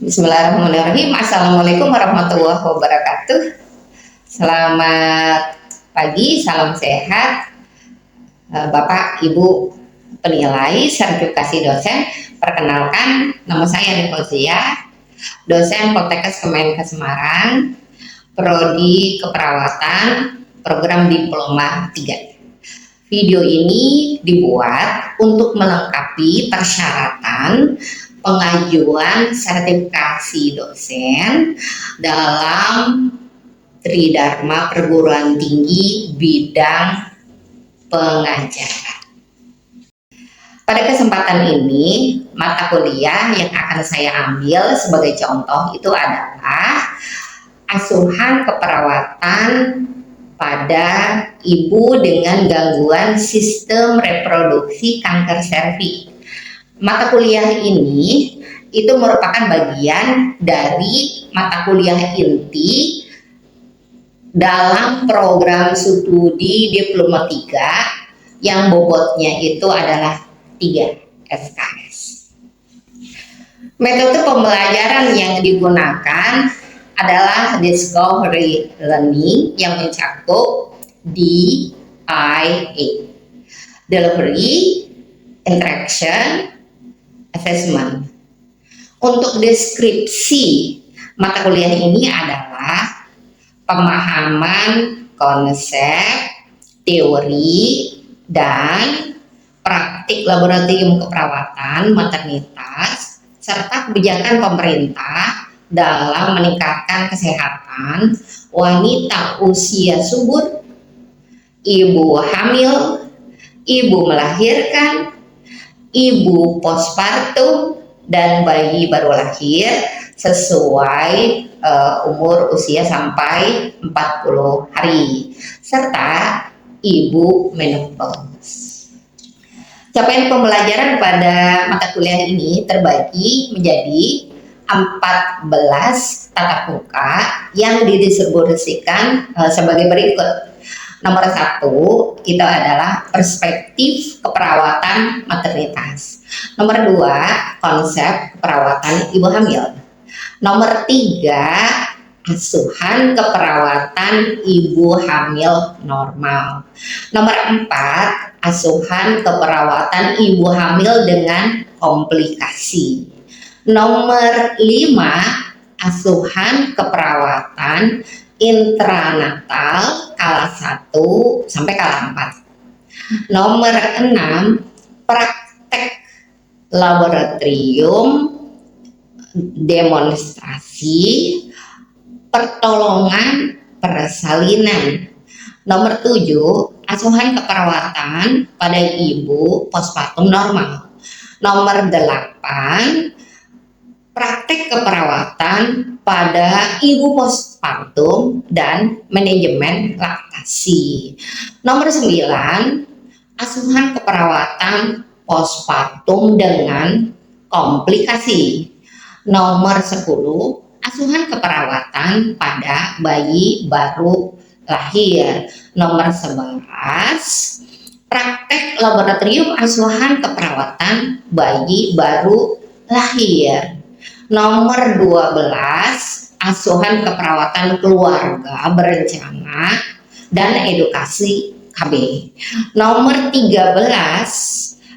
Bismillahirrahmanirrahim. Assalamualaikum warahmatullahi wabarakatuh. Selamat pagi, salam sehat, Bapak, Ibu penilai, sertifikasi dosen. Perkenalkan, nama saya Nikozia, dosen Poltekkes Kemenkes Semarang, Prodi Keperawatan, program Diploma 3. Video ini dibuat untuk melengkapi persyaratan pengajuan sertifikasi dosen dalam Tridharma Perguruan Tinggi bidang pengajaran. Pada kesempatan ini, mata kuliah yang akan saya ambil sebagai contoh itu adalah asuhan keperawatan pada ibu dengan gangguan sistem reproduksi kanker serviks. Mata kuliah ini itu merupakan bagian dari mata kuliah inti dalam program studi Diploma 3 yang bobotnya itu adalah 3 SKS. Metode pembelajaran yang digunakan adalah discovery learning yang mencakup DIA, delivery, interaction, assessment. Untuk deskripsi mata kuliah ini adalah pemahaman konsep, teori, dan praktik laboratorium keperawatan maternitas serta kebijakan pemerintah dalam meningkatkan kesehatan wanita usia subur, ibu hamil, ibu melahirkan, ibu postpartum, dan bayi baru lahir sesuai umur usia sampai 40 hari, serta ibu menopause. Capaian pembelajaran pada mata kuliah ini terbagi menjadi 14 tatap muka yang didistribusikan sebagai berikut. Nomor 1 itu adalah perspektif keperawatan maternitas. Nomor 2, konsep keperawatan ibu hamil. Nomor 3, asuhan keperawatan ibu hamil normal. Nomor 4, asuhan keperawatan ibu hamil dengan komplikasi. Nomor 5, asuhan keperawatan intranatal kala 1 sampai kala 4. Nomor 6, praktek laboratorium demonstrasi pertolongan persalinan. Nomor 7, asuhan keperawatan pada ibu postpartum normal. Nomor 8, praktek keperawatan pada ibu postpartum dan manajemen laktasi. Nomor 9, asuhan keperawatan postpartum dengan komplikasi. Nomor 10, asuhan keperawatan pada bayi baru lahir. Nomor 11, praktek laboratorium asuhan keperawatan bayi baru lahir. Nomor 12, asuhan keperawatan keluarga berencana dan edukasi KB. Nomor 13,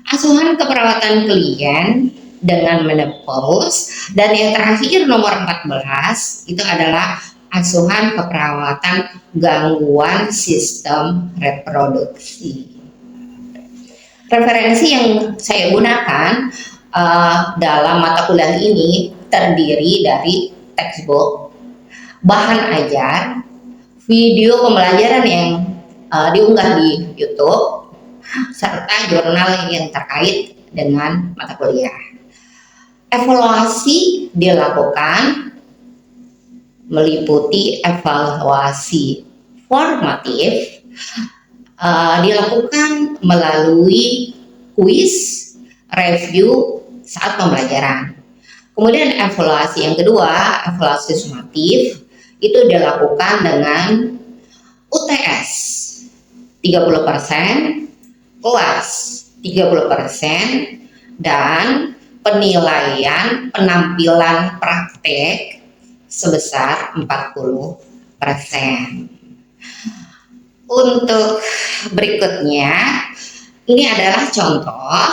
asuhan keperawatan klien dengan menopause. Dan yang terakhir nomor 14 itu adalah asuhan keperawatan gangguan sistem reproduksi. Referensi yang saya gunakan dalam mata kuliah ini terdiri dari textbook, bahan ajar, video pembelajaran yang diunggah di YouTube, serta jurnal yang terkait dengan mata kuliah. Evaluasi dilakukan meliputi evaluasi formatif, dilakukan melalui kuis, review saat pembelajaran. Kemudian evaluasi yang kedua, evaluasi sumatif, itu dilakukan dengan UTS 30%, kelas 30%, dan penilaian penampilan praktek sebesar 40%. Untuk berikutnya, ini adalah contoh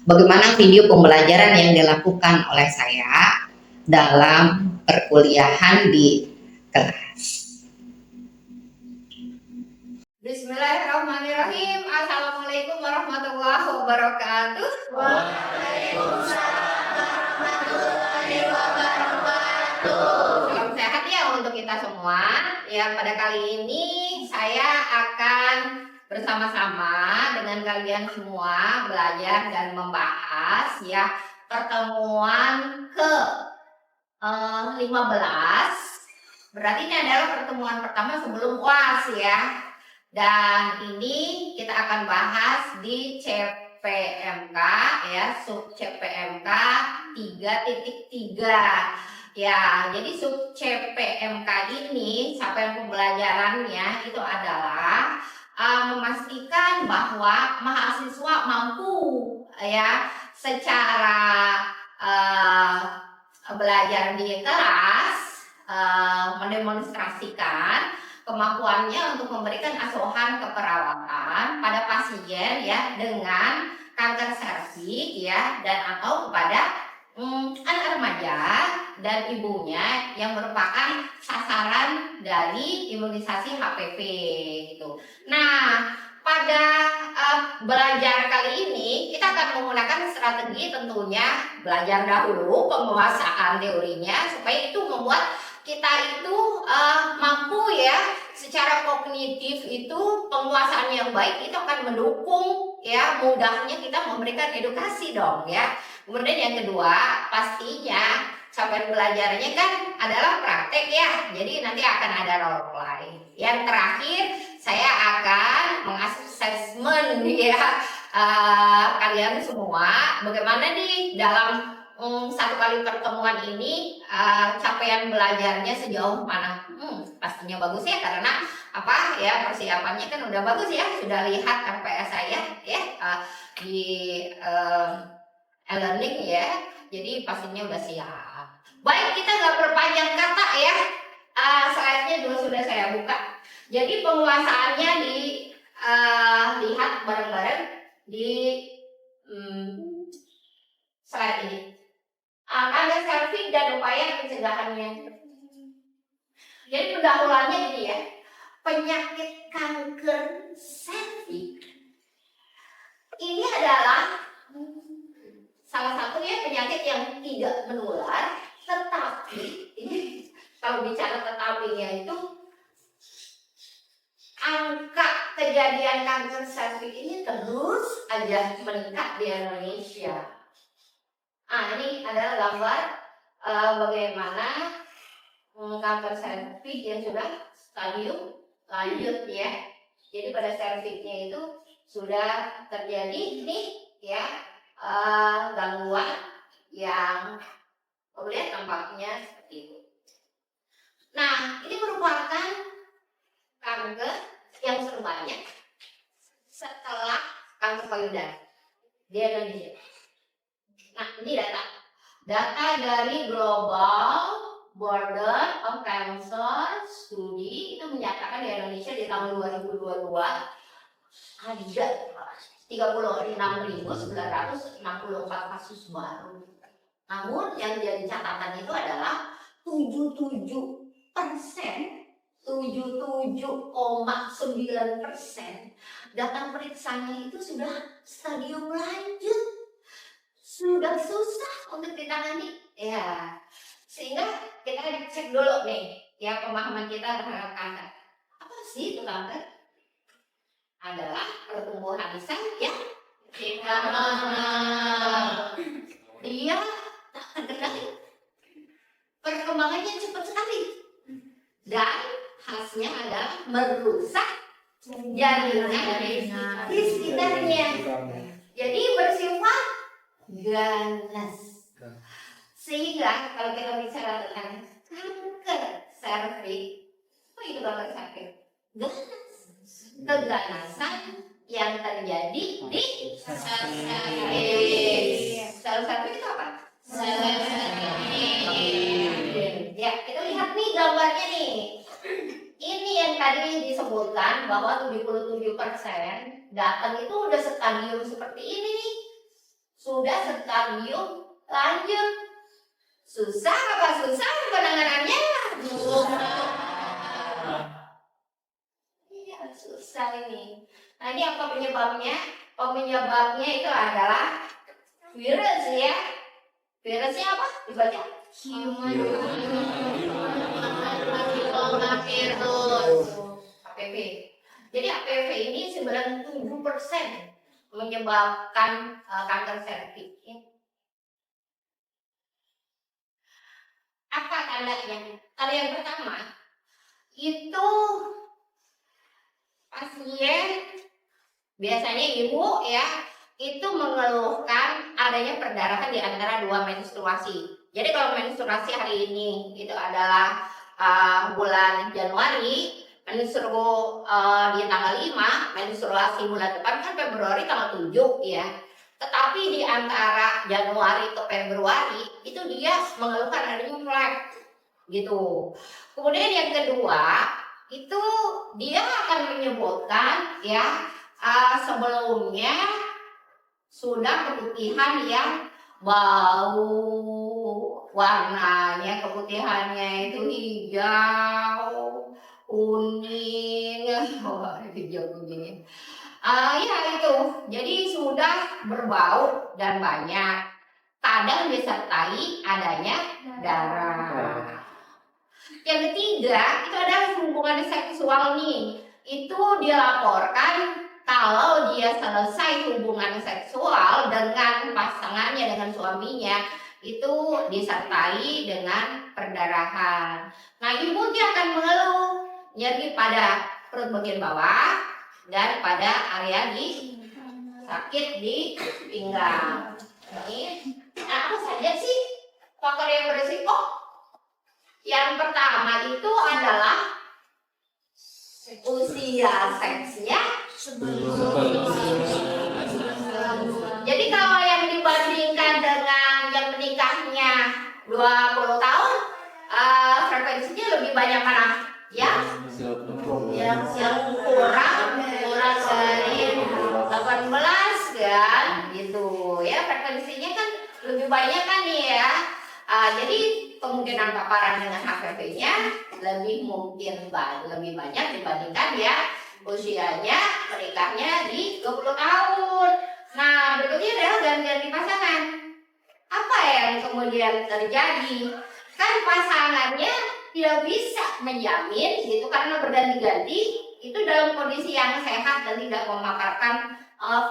bagaimana video pembelajaran yang dilakukan oleh saya dalam perkuliahan di kelas. Bismillahirrahmanirrahim. Assalamualaikum warahmatullahi wabarakatuh. Waalaikumsalam warahmatullahi wabarakatuh. Salam sehat ya untuk kita semua. Ya, pada kali ini saya akan bersama-sama dengan kalian semua belajar dan membahas ya pertemuan ke 15. Berarti ini adalah pertemuan pertama sebelum UAS ya. Dan ini kita akan bahas di CPMK ya, sub CPMK 3.3. Ya, jadi sub CPMK ini capaian pembelajarannya itu adalah memastikan bahwa mahasiswa mampu ya secara belajar di kelas mendemonstrasikan kemampuannya untuk memberikan asuhan keperawatan pada pasien ya dengan kanker serviks ya dan atau kepada anak remaja dan ibunya yang merupakan sasaran dari imunisasi HPV gitu. Nah, pada belajar kali ini kita akan menggunakan strategi tentunya belajar dahulu penguasaan teorinya supaya itu membuat kita itu mampu ya secara kognitif itu penguasaan yang baik itu akan mendukung ya mudahnya kita memberikan edukasi dong ya. Kemudian yang kedua pastinya capaian belajarnya kan adalah praktek ya, jadi nanti akan ada role play. Yang terakhir saya akan mengasesmen ya kalian semua bagaimana nih dalam satu kali pertemuan ini capaian belajarnya sejauh mana. Pastinya bagus ya karena apa ya persiapannya kan udah bagus ya, sudah lihat RPS saya ya di e-learning ya, jadi pastinya udah siap. Baik, kita nggak berpanjang kata ya, slide-nya juga sudah saya buka. Jadi penguasaannya dilihat bareng-bareng di slide ini. Kanker serviks dan upaya pencegahannya. Jadi pendahuluannya gini ya, penyakit kanker serviks ini adalah salah satu ya penyakit yang tidak menular, tetapi ini kalau bicara tetapinya itu angka kejadian kanker serviks ini terus aja meningkat di Indonesia. Ini adalah gambar bagaimana kanker serviks yang sudah stadium lanjut ya. Jadi pada serviksnya itu sudah terjadi nih ya gangguan yang kemudian tampaknya seperti itu. Nah, ini merupakan kanker yang terbanyak setelah kanker payudara di Indonesia. Nah, ini data dari Global Burden of Cancer Study itu menyatakan di Indonesia di tahun 2022 ada 36.964 kasus baru. Namun yang jadi catatan itu adalah 77,9% datang periksanya itu sudah stadium lanjut, sudah susah untuk ditangani ya, sehingga kita cek dulu nih ya pemahaman kita terhadap kanker. Apa sih itu kanker? Adalah pertumbuhan sel yang dia tak terkendali, perkembangannya cepat sekali dan khasnya adalah merusak jaringan di sekitarnya, jadi bersifat ganas. Sehingga kalau kita bicara tentang kanker serviks, apa itu kanker serviks? Ganas, keganasan yang terjadi di sel satu itu apa? Ya, kita lihat nih gambarnya nih. Ini yang tadi disebutkan bahwa 77% datang itu udah stadium seperti ini nih. Sudah stadium lanjut. Susah apa susah penanganannya? Iya, susah ini. Nah, ini apa penyebabnya? Penyebabnya itu adalah virus ya. Virusnya apa? Dibaca? Coronavirus. HPV. Jadi HPV ini 97% menyebabkan kanker serviks. Apa tandanya? Tanda yang pertama itu pasien biasanya ibu ya itu mengeluhkan adanya perdarahan di antara dua menstruasi. Jadi kalau menstruasi hari ini itu adalah bulan Januari, menstru di tanggal 5, menstruasi bulan depan kan Februari tanggal 7 ya. Tetapi di antara Januari ke Februari itu dia mengeluhkan adanya flek gitu. Kemudian yang kedua itu dia akan menyebutkan ya sebelumnya sudah keputihan yang bau, warnanya keputihannya itu hijau, kuning, hijau kuning. Ya itu, jadi sudah berbau dan banyak. Kadang disertai adanya darah. Yang ketiga itu adalah hubungan seksual nih. Itu dilaporkan kalau dia selesai hubungan seksual dengan pasangannya, dengan suaminya, itu disertai dengan perdarahan. Nah, ibu dia akan mengeluh nyeri pada perut bagian bawah dan pada area di sakit di pinggang. Ini, nah, apa saja sih faktor yang berisiko? Yang pertama itu adalah usia seksnya. Jadi kalau yang dibandingkan dengan yang menikahnya 20 tahun, frekuensinya lebih banyak mana? Yang kurang dari 18 kan, gitu ya, frekuensinya kan lebih banyak kan nih ya. Jadi kemungkinan paparan dengan HPV-nya lebih banyak dibandingkan ya usianya menikahnya di 20 tahun. Nah, berikutnya adalah ganti-ganti pasangan. Apa yang kemudian terjadi? Kan pasangannya tidak bisa menjamin gitu karena berganti-ganti itu dalam kondisi yang sehat dan tidak memaparkan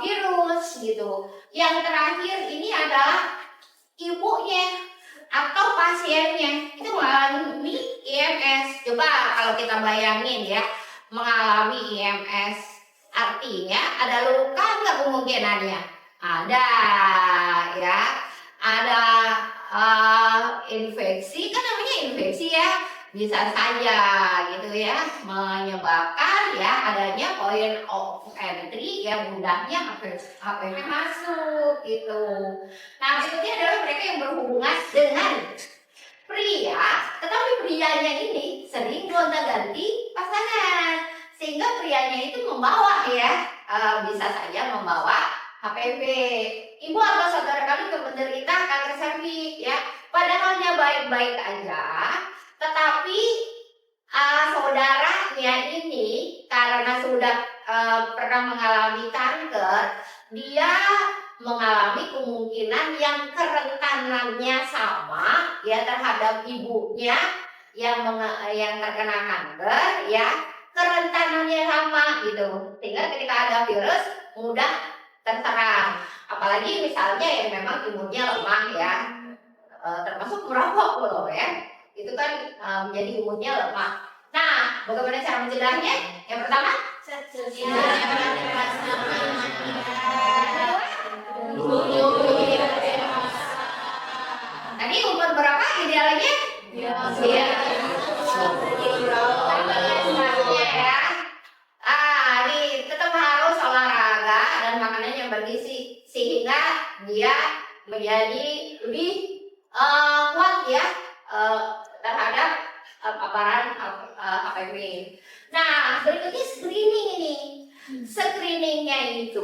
virus gitu. Yang terakhir ini adalah ibunya atau pasiennya itu mengalami IMS. Coba kalau kita bayangin ya, mengalami IMS artinya ada luka nggak kemungkinannya? Ada ya, ada infeksi, kan namanya infeksi ya, bisa saja gitu ya menyebabkan ya adanya point of entry yang mudahnya HPV masuk gitu. Nah, berikutnya adalah mereka yang berhubungan dengan pria, tetapi prianya ini sering gonta-ganti pasangan sehingga prianya itu membawa ya bisa saja membawa HPV. Ibu atau saudara kami menderita kanker serviks ya, padahalnya baik-baik aja, tetapi saudaranya ini karena sudah pernah mengalami kanker, dia mengalami kemungkinan yang kerentanannya sama ya terhadap ibunya yang terkena kanker ya, kerentanannya sama gitu, sehingga ketika ada virus mudah terserang. Apalagi misalnya yang memang imunnya lemah ya, termasuk merokok loh ya, itu kan menjadi imunnya lemah. Nah, bagaimana cara mencegahnya? Yang pertama, tadi umur berapa idealnya? Iya. Ya. Ini tetap harus olahraga. Nah, berikutnya screening ini. Screeningnya itu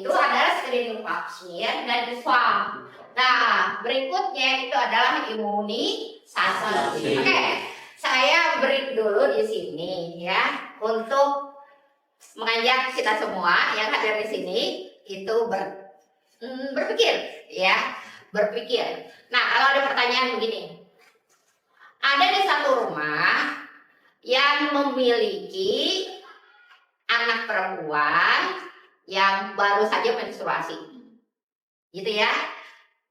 adalah screening pap smear dan swab. Nah, berikutnya itu adalah imunisasi. Oke, saya break dulu di sini ya untuk mengajak kita semua yang hadir di sini itu berpikir ya, berpikir. Nah, kalau ada pertanyaan begini, ada di satu rumah yang memiliki anak perempuan yang baru saja menstruasi, gitu ya,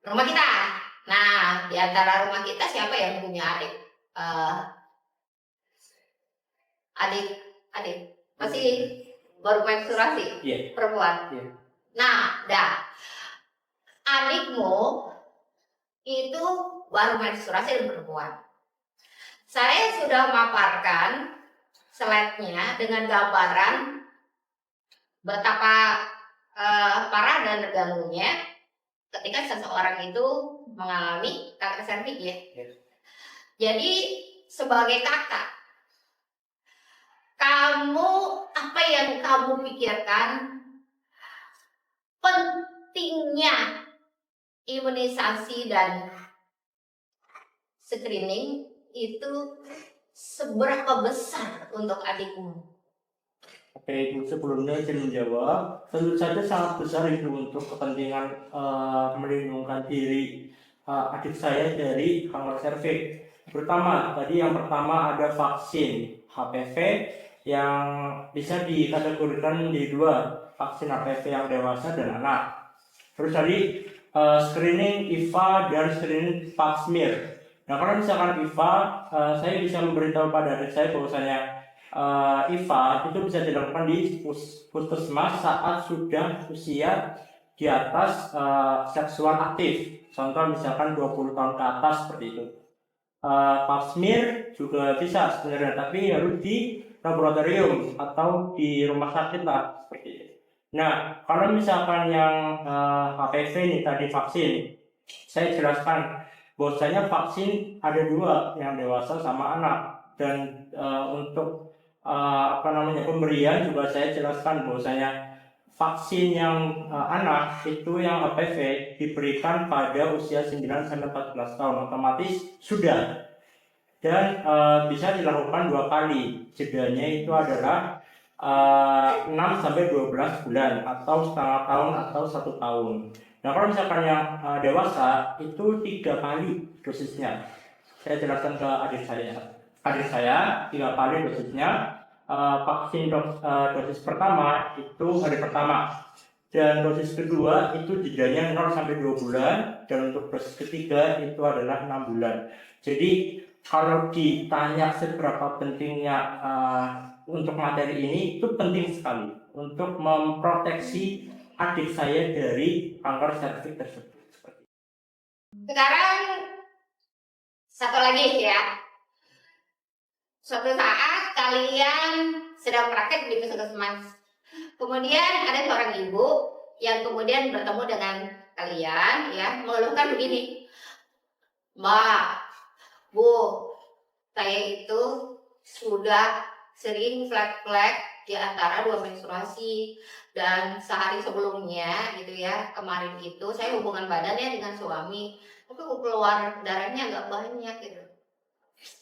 rumah kita. Nah, di antara rumah kita siapa yang punya adik? Adik masih baru menstruasi, perempuan. Nah, adikmu itu baru menstruasi dan perempuan. Saya sudah memaparkan slide-nya dengan gambaran betapa parah dan terganggunya ketika seseorang itu mengalami kanker serviks ya. Jadi sebagai kakak, apa yang kamu pikirkan pentingnya imunisasi dan screening itu seberapa besar untuk adikmu? Oke, Ibu, sebelumnya saya menjawab, tentu saja sangat besar itu untuk kepentingan melindungi diri adik saya dari kanker serviks. Yang pertama ada vaksin HPV yang bisa dikategorikan di dua, vaksin HPV yang dewasa dan anak. Terus tadi screening IVA dan screening pap smear. Nah, kalau misalkan IVA, saya bisa memberitahu pada adik saya bahwasanya IVA itu bisa dilakukan di puskesmas saat sudah usia di atas seksual aktif. Contoh misalkan 20 tahun ke atas seperti itu. Pap smear juga bisa sebenarnya, tapi harus di laboratorium atau di rumah sakit lah seperti itu. Nah, kalau misalkan yang HPV ini tadi vaksin, saya jelaskan bahwasanya vaksin ada dua, yang dewasa sama anak. Dan untuk pemberian juga saya jelaskan bahwasanya vaksin yang anak itu yang HPV diberikan pada usia 9 sampai 14 tahun otomatis sudah, dan bisa dilakukan 2 kali. Jedanya itu adalah 6 sampai 12 bulan atau setengah tahun atau 1 tahun. Nah, kalau misalkan yang dewasa itu 3 kali dosisnya. Saya jelaskan ke adik saya 3 kali dosisnya. Vaksin dosis pertama itu hari pertama, dan dosis kedua itu jedanya 0 sampai 2 bulan, dan untuk dosis ketiga itu adalah 6 bulan. Jadi kalau ditanya seberapa pentingnya untuk materi ini, itu penting sekali untuk memproteksi adik saya dari kanker serviks tersebut. Sekarang satu lagi ya. Suatu saat kalian sedang praktek di puskesmas. Kemudian ada seorang ibu yang kemudian bertemu dengan kalian ya, mengeluhkan begini. Mbak, Bu, saya itu sudah sering flek-flek di antara 2 menstruasi, dan sehari sebelumnya gitu ya, kemarin itu saya hubungan badannya dengan suami, tapi keluar darahnya nggak banyak gitu.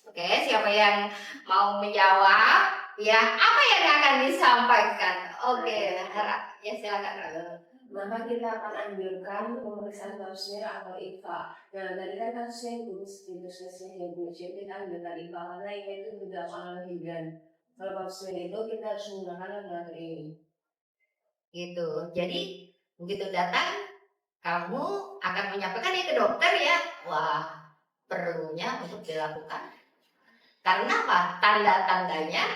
Oke, siapa yang mau menjawab? Ya, apa yang akan disampaikan? Oke, ya silakan. Maka kita akan anjurkan pemeriksaan pap smear atau IVA. Nah, tadi kan kasusnya yang di puskesmasnya Ibu, jadi kita ambilkan IVA karena IVA itu tidak oleh hidran. Kalau pap smear itu kita harus menggunakan laboratorium. Gitu. Jadi begitu datang, kamu akan menyampaikan ya ke dokter ya. Wah, perlunya untuk dilakukan. Karena apa? Tanda-tandanya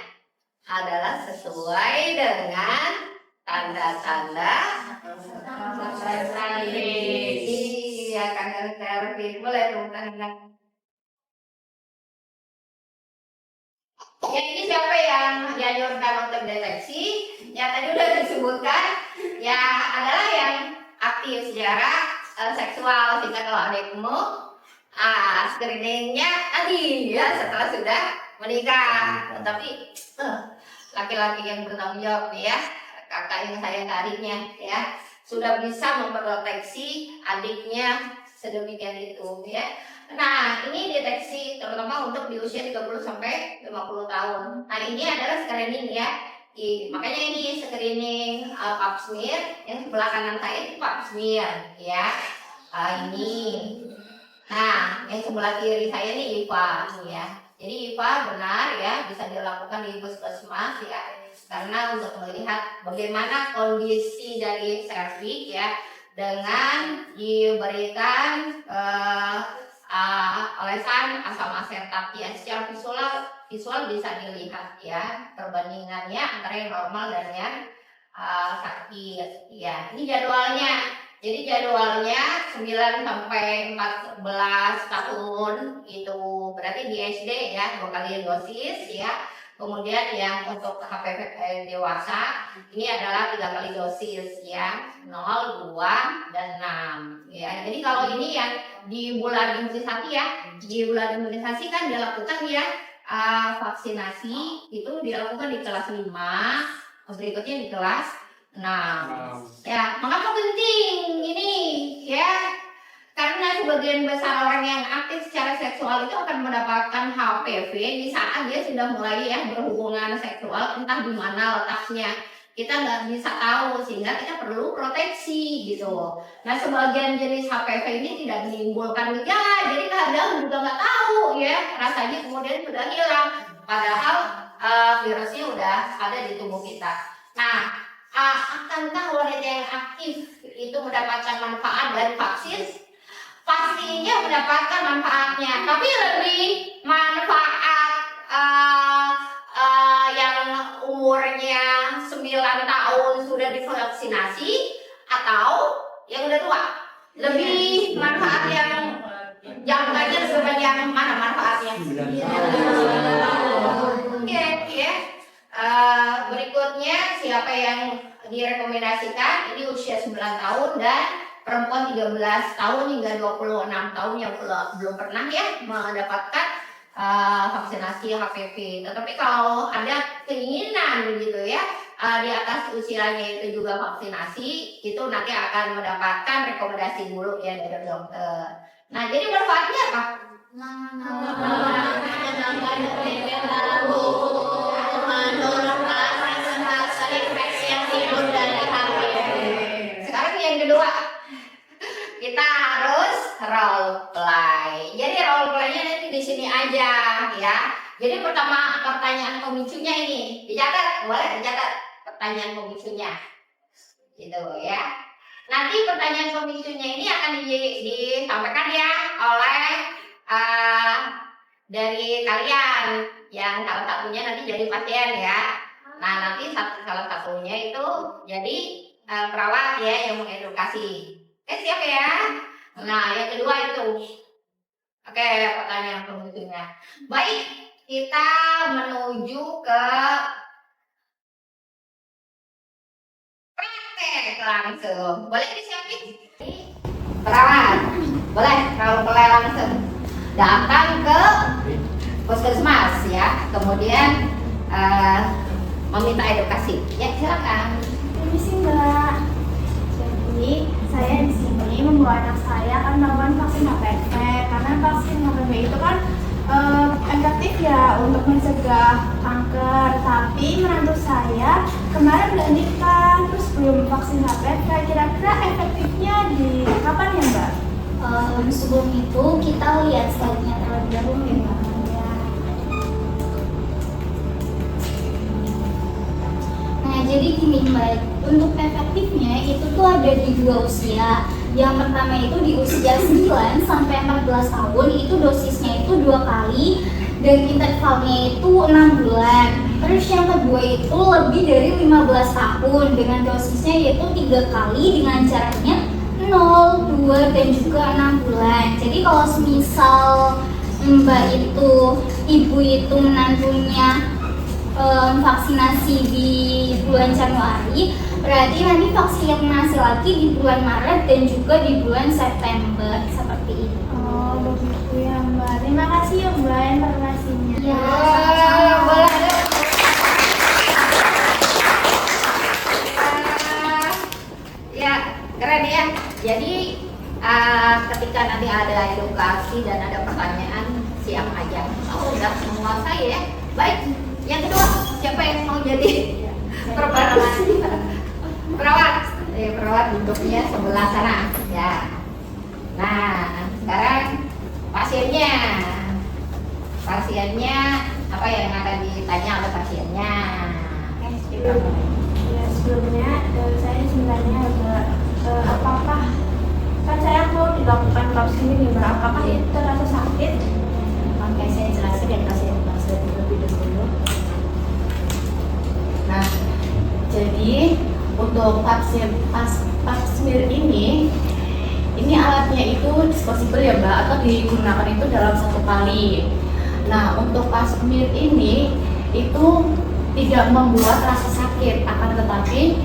adalah sesuai dengan tanda-tanda kanker serviks. Iya, kanker serviks. Boleh dong tanda. Ya, ini siapa yang dianjurkan untuk deteksi? Ya, tadi udah disebutkan. Ya, adalah yang aktif secara seksual. Sehingga kalau adikmu screeningnya nanti ya setelah sudah menikah. Tapi laki-laki yang bertanggung jawab ya, kakak yang saya tadinya ya, sudah bisa memproteksi adiknya sedemikian itu ya. Nah, ini deteksi terutama untuk di usia 30 sampai 50 tahun. Nah, ini adalah screening ya. Makanya ini screening pap smear, yang sebelah kanan saya itu pap smear ya. Ini. Nah, yang sebelah kiri saya ini IVA ya. Jadi IVA benar ya, bisa dilakukan di puskesmas ya. Karena untuk melihat bagaimana kondisi dari serviks ya, dengan diberikan olesan asam asetat ya, secara visual bisa dilihat ya perbandingannya antara yang normal dan yang sakit ya. Ini jadwalnya. Jadi jadwalnya 9 sampai 14 tahun itu berarti di SD ya, 2 kali dosis ya. Kemudian yang untuk HPV dewasa ini adalah 3 kali dosis ya, 0, 2, dan 6 ya. Jadi kalau ini yang di bulan imunisasi ya, di bulan imunisasi kan dilakukan ya vaksinasi itu dilakukan di kelas 5, berikutnya di kelas 6 ya. Mengapa penting ini ya? Karena sebagian besar orang yang aktif secara seksual itu akan mendapatkan HPV di saat dia sudah mulai ya berhubungan seksual, entah di mana letaknya kita nggak bisa tahu, sehingga kita perlu proteksi gitu. Nah, sebagian jenis HPV ini tidak menimbulkan gejala, jadi kadang juga nggak tahu ya, rasanya kemudian sudah hilang, padahal virusnya udah ada di tubuh kita. Nah, akankah wanita yang aktif itu mendapatkan manfaat dari vaksin? Pastinya mendapatkan manfaatnya, tapi lebih manfaat yang umurnya 9 tahun sudah divaksinasi atau yang udah tua? Lebih manfaat yang jangkanya lebih banyak, mana manfaatnya? Oke ya. Berikutnya siapa yang direkomendasikan? Ini usia 9 tahun dan perempuan 13 tahun hingga 26 tahun yang belum pernah ya mendapatkan vaksinasi HPV. Tetapi kalau ada keinginan begitu ya, di atas usianya itu juga vaksinasi, itu nanti akan mendapatkan rekomendasi dulu ya dari dokter. Nah, jadi manfaatnya apa? Sekarang yang kedua, kita harus role play. Jadi role play-nya nanti di sini aja ya. Jadi pertama pertanyaan pemicunya ini dicatat, boleh dicatat pertanyaan pemicunya, gitu ya. Nanti pertanyaan pemicunya ini akan disampaikan ya oleh dari kalian yang salah satunya nanti jadi pasien ya. Nah, nanti salah satunya itu jadi perawat ya yang mengedukasi. Siap ya? Nah, yang kedua itu. Oke, pertanyaan pemicunya. Baik, kita menuju ke praktek langsung. Boleh disiapin? Perawat. Boleh, kalau boleh langsung. Datang ke puskesmas ya. Kemudian meminta edukasi. Ya, silakan. Permisi Mbak. Jadi saya di sini membawa anak saya kan melakukan vaksin HPV, karena vaksin HPV itu kan efektif ya untuk mencegah kanker. Tapi menantu saya kemarin udah nikah, terus belum vaksin HPV. Kira-kira efektifnya di kapan ya Mbak? Sebelum itu kita lihat slide-nya terlebih dahulu ya Mbak. Nah, jadi gini Mbak, untuk efektifnya itu tuh ada di 2 usia. Yang pertama itu di usia 9 sampai 14 tahun, itu dosisnya itu 2 kali dan intervalnya itu 6 bulan. Terus yang kedua itu lebih dari 15 tahun dengan dosisnya yaitu 3 kali dengan jaraknya 0, 2, dan juga 6 bulan. Jadi kalau semisal Mbak itu, ibu itu menantunya vaksinasi di bulan Januari, berarti nanti vaksinasi lagi di bulan Maret dan juga di bulan September, seperti itu. Oh begitu ya Mbak. Terima kasih ya Mbak informasinya. Ya, boleh. Jadi ketika nanti ada edukasi dan ada pertanyaan, siap aja. Oh, udah menguasai ya. Baik. Yang kedua, siapa yang mau jadi perawat? Perawat duduknya sebelah sana. Ya. Nah, sekarang pasiennya apa yang akan ditanya oleh pasiennya? Sebelumnya saya sebenarnya agak apakah kan saya mau dilakukan pap smear nih Mbak, apakah itu terasa sakit? Oke, saya jelasin ya pasien terlebih dahulu. Nah, jadi untuk pap smear ini alatnya itu disposable ya Mbak, atau digunakan itu dalam satu kali. Nah, untuk pap smear ini itu tidak membuat rasa sakit, akan tetapi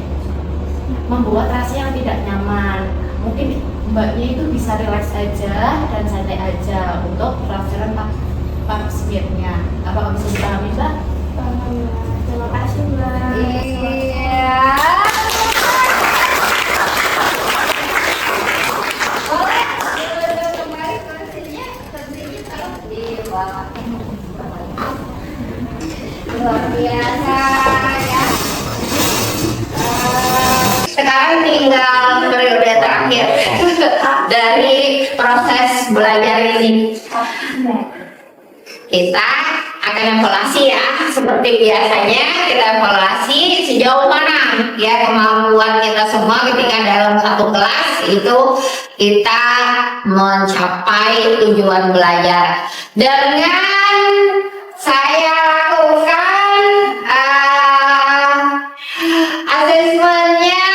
membuat rasa yang tidak nyaman. Mungkin mbaknya itu bisa relax aja dan santai aja untuk pelaksanaan pap smear-nya. Apakah bisa dipahami Mbak? Terima kasih Mbak. Iya. Boleh kembali kursinya taruh di bawah. Luar biasa ya. Sekarang tinggal periode terakhir dari proses belajar ini. Kita akan evaluasi ya, seperti biasanya kita evaluasi sejauh mana ya kemampuan kita semua ketika dalam satu kelas itu kita mencapai tujuan belajar. Dengan saya lakukan asesmennya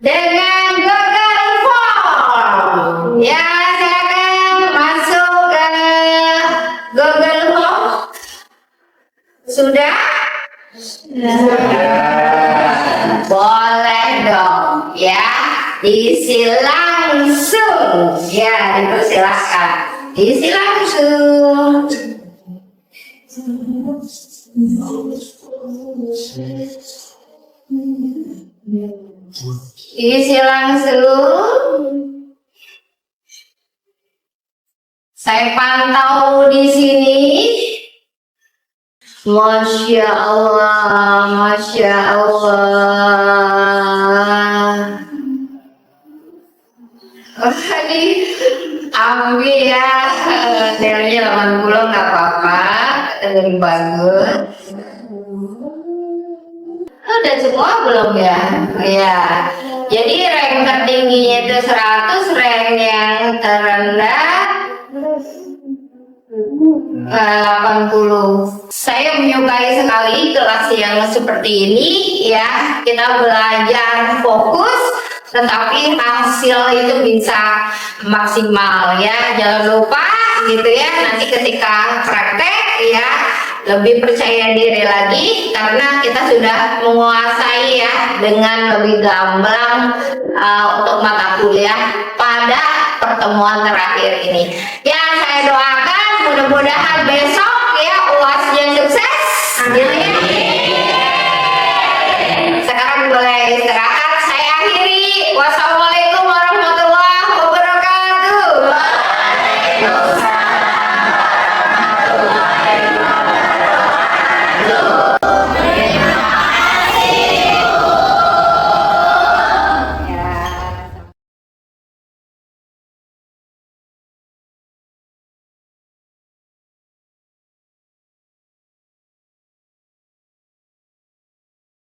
dengan Google Form. Ya, silakan masuk ke Google Form. Sudah? Boleh dong, ya. Diisi langsung. Ya, dipersilahkan. Diisi langsung. Isi langsung. Saya pantau di sini. Masya Allah, Masya Allah. Ambil ya, nilainya 80 nggak apa-apa, lebih bagus. Udah semua belum ya? Ya. Jadi rank tertingginya itu 100, rank yang terendah 80. Saya menyukai sekali kelas yang seperti ini ya. Kita belajar fokus, tetapi hasil itu bisa maksimal ya. Jangan lupa gitu ya, nanti ketika praktek ya lebih percaya diri lagi karena kita sudah menguasai ya dengan lebih gamblang untuk mata kuliah pada pertemuan terakhir ini. Ya, saya doakan mudah-mudahan besok ya UASnya sukses. Amin.